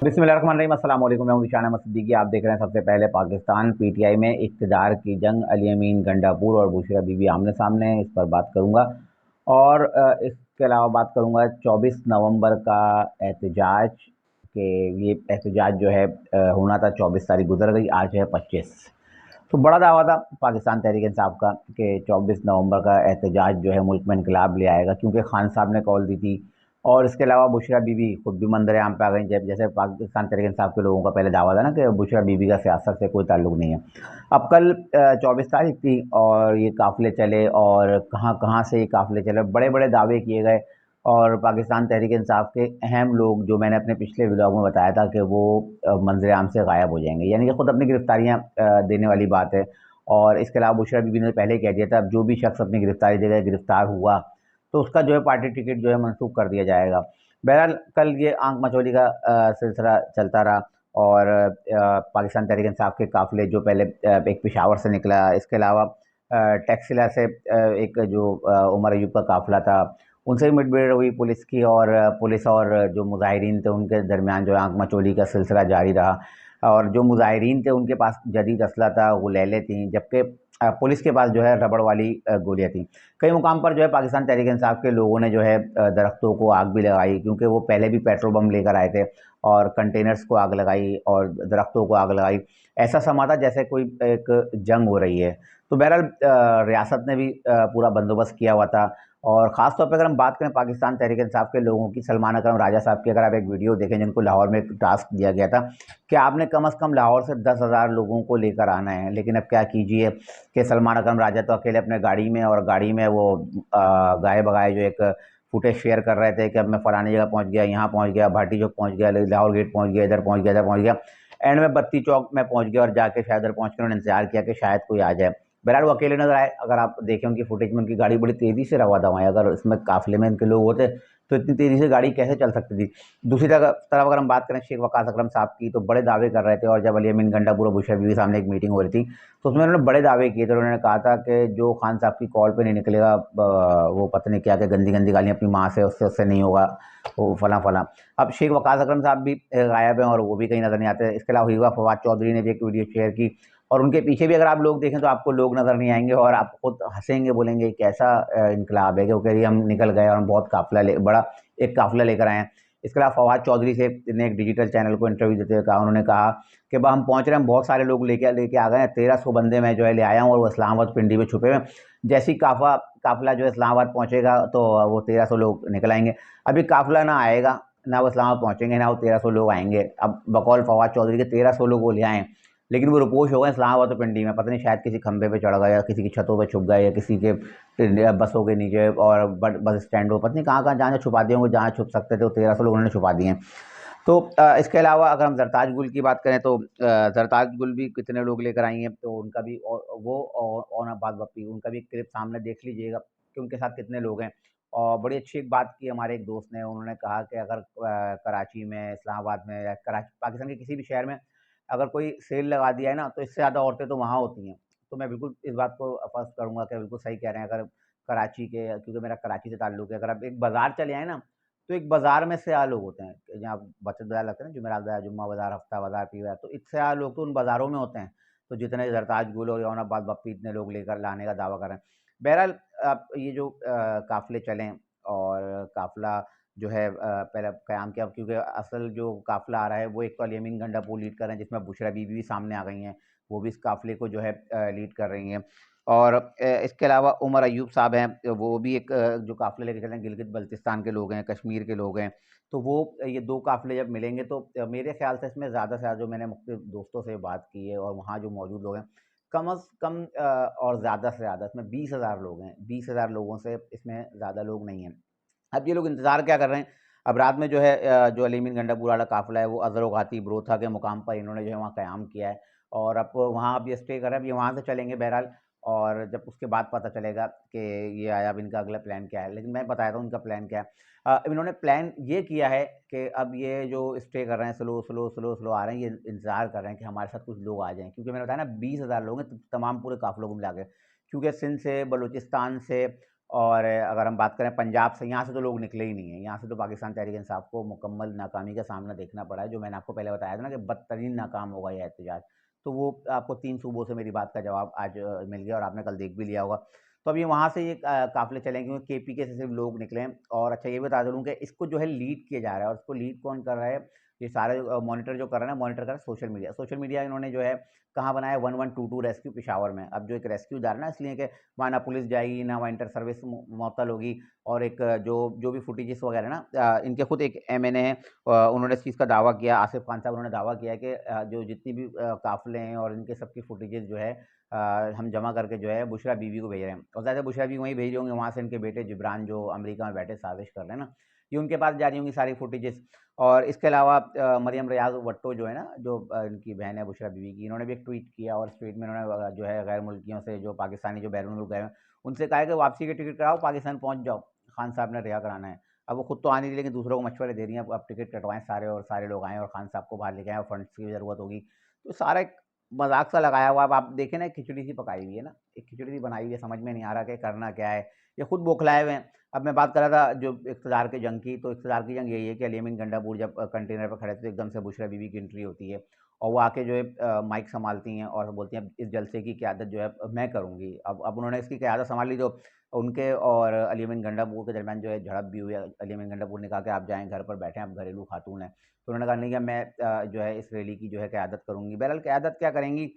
बिस्मिल्लाहिर्रहमानिर्रहीम। अस्सलाम वालेकुम। मैं हूं निशान अहमद सिद्दीकी। आप देख रहे हैं सबसे पहले पाकिस्तान। पीटीआई में इक़्तिदार की जंग, अली अमीन गंडापुर और बुशरा बीबी आमने सामने हैं, इस पर बात करूंगा। और इसके अलावा बात करूंगा 24 नवंबर का एहतजाज के। ये एहतजाज जो है होना था, 24 तारीख गुजर गई, आज है 25। तो बड़ा दावा था पाकिस्तान तहरीक इंसाफ का कि 24 नवंबर का एहतजाज जो है मुल्क में इनकलाब ले आएगा, क्योंकि खान साहब ने कॉल दी थी। और इसके अलावा बुशरा बीबी खुद भी मंजर-ए-आम पे आ गई। जैसे पाकिस्तान तहरीक इंसाफ के लोगों का पहले दावा था ना कि बुशरा बीबी का सियासत से कोई ताल्लुक नहीं है। अब कल 24 तारीख थी और ये काफ़िले चले, और कहाँ-कहाँ से ये काफ़िले चले, बड़े-बड़े दावे किए गए। और पाकिस्तान तहरीक इंसाफ के अहम लोग, जो मैंने अपने पिछले व्लॉग में बताया था कि वो मंजर-ए-आम से गायब हो जाएंगे, यानी कि खुद अपनी गिरफ्तारियाँ देने वाली बात है। और इसके अलावा बुशरा बीबी ने पहले ही कह दिया था, अब जो भी शख्स अपनी गिरफ्तारी देगा, गिरफ्तार हुआ, तो उसका जो है पार्टी टिकट जो है मनसूख कर दिया जाएगा। बहरहाल कल ये आंख मचोली का सिलसिला चलता रहा। और पाकिस्तान तहरीक इंसाफ के काफ़िले जो पहले एक पेशावर से निकला, इसके अलावा टैक्सिला से एक जो उमर अयूब का काफ़िला था, उनसे भी मुठभेड़ हुई पुलिस की। और पुलिस और जो मुजाहिरीन थे उनके दरमियान जो आंख मचोली का सिलसिला जारी रहा। और जो मुजाहिरीन थे उनके पास जदीद असला था, गुलेलें थीं, जबकि पुलिस के पास जो है रबड़ वाली गोलियाँ थीं। कई मुकाम पर जो है पाकिस्तान तहरीक इंसाफ के लोगों ने जो है दरख्तों को आग भी लगाई, क्योंकि वो पहले भी पेट्रोल बम लेकर आए थे, और कंटेनर्स को आग लगाई और दरख्तों को आग लगाई। ऐसा समा था जैसे कोई एक जंग हो रही है। तो बहरहाल रियासत ने भी पूरा बंदोबस्त किया हुआ था। और ख़ास तौर पे अगर हम बात करें पाकिस्तान तहरीक इंसाफ के लोगों की, सलमान अकरम राजा साहब की अगर आप एक वीडियो देखें, जिनको लाहौर में एक टास्क दिया गया था कि आपने कम से कम लाहौर से 10,000 लोगों को लेकर आना है, लेकिन अब क्या कीजिए कि सलमान अकरम राजा तो अकेले अपने गाड़ी में, और गाड़ी में वो गाए बगाए जो एक फुटेज शेयर कर रहे थे कि अब मैं फलानी जगह पहुंच गया, यहाँ पहुंच गया, भाटी चौक पहुंच गया, लाहौर गेट पहुंच गया, इधर पहुंच गया, इधर पहुंच गया। एंड में बत्ती चौक में पहुंच गया, और जाके शायद उधर पहुंच कर उन्होंने इंतजार किया कि शायद कोई आ जाए। बहरहाल वो अकेले नजर आए। अगर आप देखें उनकी फुटेज में, उनकी गाड़ी बड़ी तेज़ी से रवा दवाएं, अगर इसमें काफिले में इनके लोग होते तो इतनी तेज़ी से गाड़ी कैसे चल सकती थी। दूसरी तरफ अगर हम बात करें शेख वकास अकरम साहब की, तो बड़े दावे कर रहे थे। और जब अली अमीन गंडापुर और बुशरा बीबी सामने एक मीटिंग हो रही थी, तो उसमें उन्होंने बड़े दावे किए थे। उन्होंने कहा था कि जो खान साहब की कॉल पे नहीं निकलेगा, वो पता नहीं क्या क्या गंदी गंदी गालियाँ अपनी माँ से, उससे नहीं होगा, वो फला फला। अब शेख वकास अकरम साहब भी गायब हैं और वो भी कहीं नज़र नहीं आते। इसके अलावा हुआ फवाद चौधरी ने भी एक वीडियो शेयर की, और उनके पीछे भी अगर आप लोग देखें तो आपको लोग नज़र नहीं आएंगे, और आप खुद हंसेंगे, बोलेंगे कैसा इनकलाब है कि वो कह रही है हम निकल गए और हम बहुत बड़ा एक काफिला लेकर आए हैं। इसके अलावा फवाद चौधरी से ने एक डिजिटल चैनल को इंटरव्यू देते हुए कहा, उन्होंने कहा कि हम पहुंच रहे हैं, बहुत सारे लोग लेके आ गए हैं, 1300 बंदे मैं जो है ले आया हूँ, और वो इस्लामाबाद पिंडी में छुपे हुए हैं। जैसी काफिला जो है इस्लामाबाद पहुंचेगा तो वो 1300 लोग निकल आएंगे। अभी काफिला ना आएगा, ना वो इस्लामाबाद पहुंचेंगे, ना वो 1300 लोग आएंगे। अब बकौल फवाद चौधरी के 1300 लोग वो ले आए, लेकिन वो रुपोश हो गए इस्लामाबाद और पिंडी में। पता नहीं शायद किसी खंभे पे चढ़ गए, या किसी की छतों पे छुप गए, या किसी के बसों के नीचे और बस स्टैंडों, पता नहीं कहाँ कहाँ जहाँ छुपा दिए होंगे, जहाँ छुप सकते थे वो 1300 लोग उन्होंने छुपा दिए हैं। तो इसके अलावा अगर हम जरताज गुल की बात करें, तो जरताज गुल भी कितने लोग लेकर आई हैं, तो उनका भी और औरंगाबाद बप्पी, उनका भी क्लिप सामने देख लीजिएगा कि उनके साथ कितने लोग हैं। और बड़ी अच्छी एक बात की हमारे एक दोस्त ने, उन्होंने कहा कि अगर कराची में, इस्लामाबाद में, या कराची पाकिस्तान के किसी भी शहर में अगर कोई सेल लगा दिया है ना, तो इससे ज़्यादा औरतें तो वहाँ होती हैं। तो मैं बिल्कुल इस बात को फर्ज़ करूँगा कि बिल्कुल सही कह रहे हैं। अगर कराची के, क्योंकि मेरा कराची से ताल्लुक़ है, अगर आप एक बाज़ार चले आएँ ना, तो एक बाज़ार में से लोग होते हैं कि जहाँ बचत बाज़ार लगता है ना, जुमेरात बाज़ार, जुम्मा बाज़ार, हफ्ता बाज़ार, पीर बाज़ार, तो इससे लोग तो उन बाज़ारों में होते हैं। तो जितने जरताज गुल और औरंगाबाद बप्पी इतने लोग लेकर लाने का दावा कर रहे हैं। बहरहाल अब ये जो काफ़िले चलें, और काफ़िला जो है पहले क़याम किया, क्योंकि असल जो काफ़िला आ रहा है वो एक तो अली अमीन गंडापुर लीड कर रहे हैं, जिसमें बुशरा बीबी भी सामने आ गई हैं, वो भी इस काफ़िले को जो है लीड कर रही हैं। और इसके अलावा उमर अयूब साहब हैं, वो भी एक जो काफ़िले लेके चल रहे हैं, गिलगित बल्तिस्तान के लोग हैं, कश्मीर के लोग हैं। तो वो ये 2 काफ़िले जब मिलेंगे, तो मेरे ख़्याल से इसमें ज़्यादा से ज़्यादा, जो मैंने मुख्तलिफ़ दोस्तों से बात की है और वहाँ जो मौजूद लोग हैं, कम से कम और ज़्यादा से ज़्यादा इसमें 20,000 लोग हैं। 20,000 लोगों से इसमें ज़्यादा लोग नहीं हैं। अब ये लोग इंतज़ार क्या कर रहे हैं? अब रात में जो है जो अली अमीन गंडापुर वाला काफ़िला है, वो अज़र व गाती ब्रोथा के मुकाम पर इन्होंने जो है वहाँ क़याम किया है, और अब वहाँ अब ये स्टे कर रहे हैं। अब ये वहाँ से चलेंगे बहरहाल, और जब उसके बाद पता चलेगा कि ये आया, अब इनका अगला प्लान क्या है। लेकिन मैं बताता हूँ इनका प्लान क्या है। अब इन्होंने प्लान ये किया है कि अब ये जो स्टे कर रहे हैं, स्लो आ रहे हैं, ये इंतज़ार कर रहे हैं कि हमारे साथ कुछ लोग आ जाएँ, क्योंकि मैंने बताया ना 20,000 लोग हैं तमाम पूरे काफ़िलों को मिला के। क्योंकि सिंध से, बलूचिस्तान से और अगर हम बात करें पंजाब से, यहाँ से तो लोग निकले ही नहीं हैं, यहाँ से तो पाकिस्तान तहरीक इंसाफ को मुकम्मल नाकामी का सामना देखना पड़ा है, जो मैंने आपको पहले बताया था ना कि बदतरीन नाकाम होगा यह एहतजाज। तो वो आपको 3 सूबों से मेरी बात का जवाब आज मिल गया और आपने कल देख भी लिया होगा। तो अब ये वहाँ से ये काफ़िले चले क्योंकि केपीके से सिर्फ लोग निकले हैं। और अच्छा ये भी बता दूँ कि इसको जो है लीड किया जा रहा है, और इसको लीड कौन कर रहा है, ये सारे मॉनिटर जो कर रहे हैं, मॉनिटर कर रहा है सोशल मीडिया। सोशल मीडिया इन्होंने जो है कहाँ बनाया, 1122 रेस्क्यू पेशावर में। अब जो एक रेस्क्यूदार ना, इसलिए कि वहाँ ना पुलिस जाएगी, ना वहाँ इंटर सर्विस मुअत्तल होगी, और एक जो जो भी फुटेजेस वगैरह ना, इनके खुद एक एमएनए हैं, उन्होंने इस चीज़ का दावा किया, आसिफ खान साहब, उन्होंने दावा किया कि जो जितनी भी काफ़िले हैं और इनके सबकी फुटेजेस जो है हम जमा करके जो है बुशरा बीवी को भेज रहे हैं। और ज़्यादा बुशरा बीवी वहीं भेज रहे होंगे, वहाँ से इनके बेटे जिब्रान जो अमेरिका में बैठे साजिश कर रहे हैं ना, ये उनके पास जा रही होंगी सारी फुटेजेस। और इसके अलावा मरियम रियाज भट्टो जो है ना, जो इनकी बहन है बुशरा बीवी की, इन्होंने भी एक ट्वीट किया, और इस ट्वीट में इन्होंने जो है गैर मुल्कियों से, जो पाकिस्तानी जो बैरून मुल्क गए हैं, उनसे कहा है कि वापसी की टिकट कराओ, पाकिस्तान पहुँच जाओ, खान साहब ने रिहा कराना है। अब वो खुद तो आ नहीं रही, लेकिन दूसरों को मशवरे दे रही हैं, अब टिकट कटवाएं सारे, और सारे लोग आएँ और खान साहब को बाहर लेके आएँ, और फंड्स की भी ज़रूरत होगी। तो सारा एक मजाक सा लगाया हुआ। अब आप देखें ना, खिचड़ी सी पकाई हुई है ना, एक खिचड़ी सी बनाई हुई है, समझ में नहीं आ रहा कि करना क्या है। ये खुद बौखलाए हुए हैं। अब मैं बात कर रहा था जो इक़्तिदार की जंग की, तो इक़्तिदार की जंग यही है कि अली अमीन गंडापुर जब कंटेनर पर खड़े थे, तो एकदम से बुशरा बीवी की एंट्री होती है, और वो आके जो है माइक संभालती हैं और बोलती हैं इस जलसे की क़यादत जो है मैं करूँगी। अब उन्होंने इसकी क़यादत संभाल ली, तो उनके और अली अमीन गंडापुर के दरमियान जो है झड़प भी हुई है। अली अमीन गंडापुर ने कहा कि आप जाएँ, घर पर बैठें, आप घरेलू खातून हैं। तो उन्होंने कहा नहीं कि मैं जो है इस रैली की जो है क़यादत करूँगी। बहरहाल क़यादत क्या करेंगी,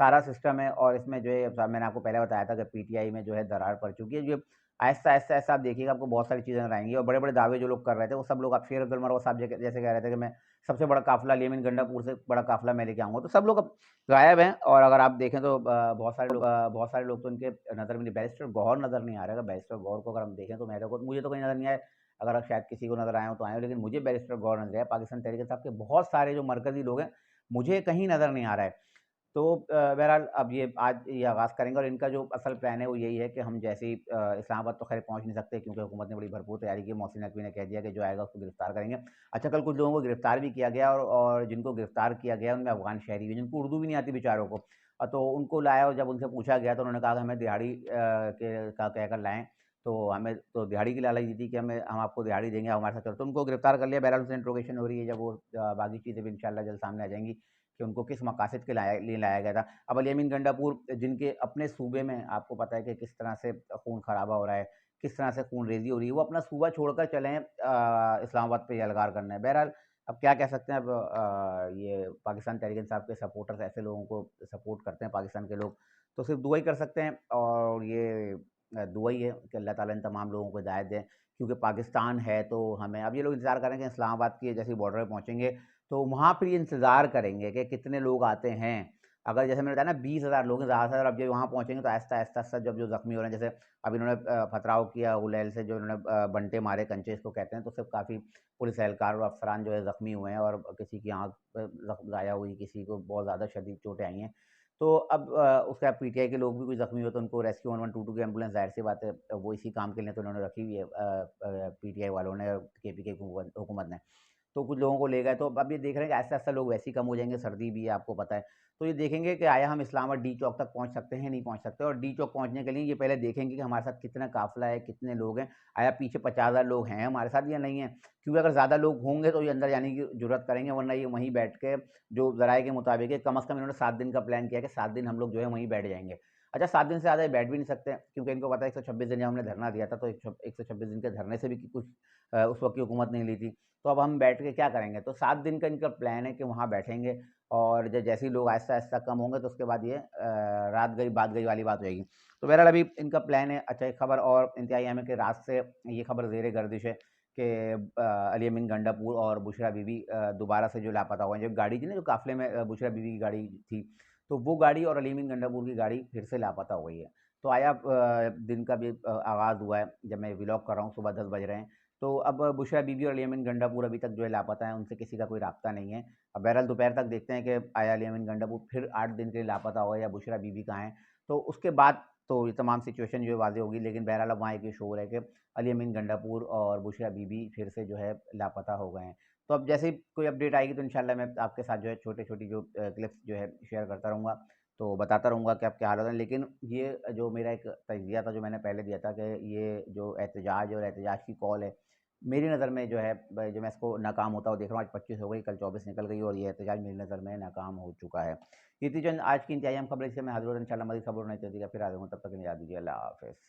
सारा सिस्टम है, और इसमें जो है मैंने आपको पहले बताया था कि पीटीआई में जो है दरार पड़ चुकी है। जो आहिस्ता-आहिस्ता आप देखिएगा, आपको बहुत सारी चीज़ें नज़र आएँगी, और बड़े-बड़े दावे जो लोग कर रहे थे, वो सब लोग, अब शेर अब्दुल मरवा साहब जैसे कह रहे थे कि मैं सबसे बड़ा काफ़िला अली अमीन गंडापुर से बड़ा काफ़िला मैं लेके आऊँगा, तो सब लोग अब गायब हैं। और अगर आप देखें तो बहुत सारे लोग तो इनके नज़र में नहीं, बैरिस्टर गौहर नज़र नहीं आ रहा है। बैरिस्टर गौहर को अगर हम देखें तो मुझे तो कहीं नज़र नहीं आए, अगर शायद किसी को नज़र आए हों तो आए हों, लेकिन मुझे बैरिस्टर गौहर नज़र आया। पाकिस्तान तहरीक इंसाफ के बहुत सारे जो मरकज़ी लोग हैं, मुझे कहीं नज़र नहीं आ रहा है। तो बहरहाल अब ये आज ये आगाज़ करेंगे, और इनका जो असल प्लान है वो यही है कि हम जैसे ही इस्लामाबाद तो खैर पहुँच नहीं सकते, क्योंकि हुकूमत ने बड़ी भरपूर तैयारी की। मोहसिन नकवी ने कह दिया कि जो आएगा उसको गिरफ्तार करेंगे। अच्छा, कल कुछ लोगों को गिरफ्तार भी किया गया, और जिनको गिरफ्तार किया गया उनमें अफ़गान शहरी भी, जिनको उर्दू भी नहीं आती बेचारों को। तो उनको लाया, और जब उनसे पूछा गया तो उन्होंने कहा कि हमें दिहाड़ी के का कहकर लाएँ। तो हमें तो दिहाड़ी की लालच दी थी कि हम आपको दिहाड़ी देंगे, आप हमारे साथ चलो। तो उनको गिरफ्तार कर लिया। बहरहाल उनसे इंट्रोगेशन हो रही है, जब वो बाकी चीज़ें भी इंशाल्लाह जल्द सामने आ जाएँगी कि उनको किस मकासद के लिए लाया गया था। अब अली अमीन गंडापुर जिनके अपने सूबे में आपको पता है कि किस तरह से खून खराबा हो रहा है, किस तरह से खून रेज़ी हो रही है, वो अपना सूबा छोड़कर चले हैं इस्लामाबाद पे यलगार करने। बहरहाल अब क्या कह सकते हैं, अब ये पाकिस्तान तहरीक इंसाफ के सपोर्टर्स ऐसे लोगों को सपोर्ट करते हैं, पाकिस्तान के लोग, तो सिर्फ दुआ ही कर सकते हैं। और ये दुआ ही है कि अल्लाह ताला इन तमाम लोगों को हिदायत दें, क्योंकि पाकिस्तान है तो हमें, अब ये लोग इंतज़ार कर रहे हैं कि इस्लामाबाद की जैसे बॉर्डर पे पहुँचेंगे, तो वहाँ फिर ये इंतज़ार करेंगे कि कितने लोग आते हैं। अगर जैसे मैंने बताया ना 20,000 लोग हैं ज़्यादा से ज़्यादा, अब जब वहाँ पहुँचेंगे तो आहिस्ता-आहिस्ता जब जो ज़ख्मी हो रहे हैं, जैसे अब इन्होंने पथराव किया गुलेल से, जो इन्होंने बंटे मारे, कंचे इसको कहते हैं, तो उससे काफ़ी पुलिस एहलकार और अफ़सरान जो है ज़ख्मी हुए हैं, और किसी की आँख पे ज़ाया हुई, किसी को बहुत ज़्यादा शदीद चोटें आई हैं। तो अब उसके बाद पीटीआई के लोग भी कोई ज़ख्मी हुए तो उनको रेस्क्यू 1122 की एम्बुलेंस, ज़ाहिर-सी बात है वो इसी काम के लिए तो उन्होंने रखी हुई है पीटीआई वालों ने, केपी की हुकूमत ने। तो कुछ लोगों को ले गए, तो अब ये देख रहे हैं कि आहिस्ता-आहिस्ता लोग वैसे ही कम हो जाएँगे, सर्दी भी है आपको पता है। तो ये देखेंगे कि आया हम इस्लामाबाद डी चौक तक पहुँच सकते हैं, नहीं पहुँच सकते, और डी चौक पहुँचने के लिए ये पहले देखेंगे कि हमारे साथ कितना काफ़िला है, कितने लोग हैं, आया पीछे 50,000 लोग हैं हमारे साथ या नहीं है। क्योंकि अगर ज़्यादा लोग होंगे तो ये अंदर जाने की जुर्रत करेंगे, वरना ये वहीं बैठ के, जो ज़राए के मुताबिक है, कम से कम इन्होंने 7 दिन का प्लान किया है कि 7 दिन हम लोग जो है वहीं बैठ जाएँगे। अच्छा, 7 दिन से ज़्यादा ये बैठ भी नहीं सकते, क्योंकि इनको पता है 126 दिन जब हमने धरना दिया था, तो 126 दिन के धरने से भी कुछ उस वक़्त की हुकूमत नहीं ली थी। तो अब हम बैठ के क्या करेंगे? तो 7 दिन का इनका प्लान है कि वहाँ बैठेंगे, और जैसे ही लोग आहिस्ता-आहिस्ता कम होंगे, तो उसके बाद ये रात गई बात गई वाली बात हो जाएगी। तो बहरहाल अभी इनका प्लान है। अच्छा, एक खबर और इंतहाई अहम है कि रात से ये खबर ज़ेरे गर्दिश है कि अली अमीन गंडापुर और बुशरा बीवी दोबारा से जो लापता हुए हैं। जो गाड़ी थी ना, जो काफ़िले में बुशरा बीवी की गाड़ी थी, तो वो गाड़ी और अली अमीन गंडापुर की गाड़ी फिर से लापता हो गई है। तो आया दिन का भी आगाज़ हुआ है, जब मैं व्लॉग कर रहा हूँ, सुबह 10 बज रहे हैं। तो अब बुशरा बीबी और अली अमीन गंडापुर अभी तक जो है लापता हैं, उनसे किसी का कोई राब्ता नहीं है। अब बहरहाल दोपहर तक देखते हैं कि आया अली अमीन गंडापुर फिर 8 दिन के लिए लापता होगा, या बुशरा बीबी कहाँ है। तो उसके बाद तो ये तमाम सिचुएशन जो है वाज़ेह होगी, लेकिन बहरहाल अब वहाँ एक ये शोर है कि अली अमीन गंडापुर और बुशरा बीबी फिर से जो है लापता हो गए हैं। तो अब जैसे ही कोई अपडेट आएगी तो इंशाल्लाह मैं आपके साथ जो है छोटी-छोटी जो क्लिप्स जो है शेयर करता रहूँगा। तो बताता रहूँगा कि अब क्या हालत है। लेकिन ये जो मेरा एक तजिया था, जो मैंने पहले दिया था कि ये जो एहतजाज और एहतजाज की कॉल है, मेरी नज़र में जो है जो मैं इसको नाकाम होता हुआ देख रहा हूँ। आज 25 हो गई, कल 24 निकल गई और ये एहतजाज मेरी नज़र में नाकाम हो चुका है। ये थी चंद आज की इंतज़ामी खबरें, इससे मैं हाज़िर हूँ इंशाअल्लाह मज़ीद खबर होनी चाहिए, फिर हाज़िर हूँ, तब तक के लिए इजाज़त दीजिए। अल्लाह हाफ़िज़।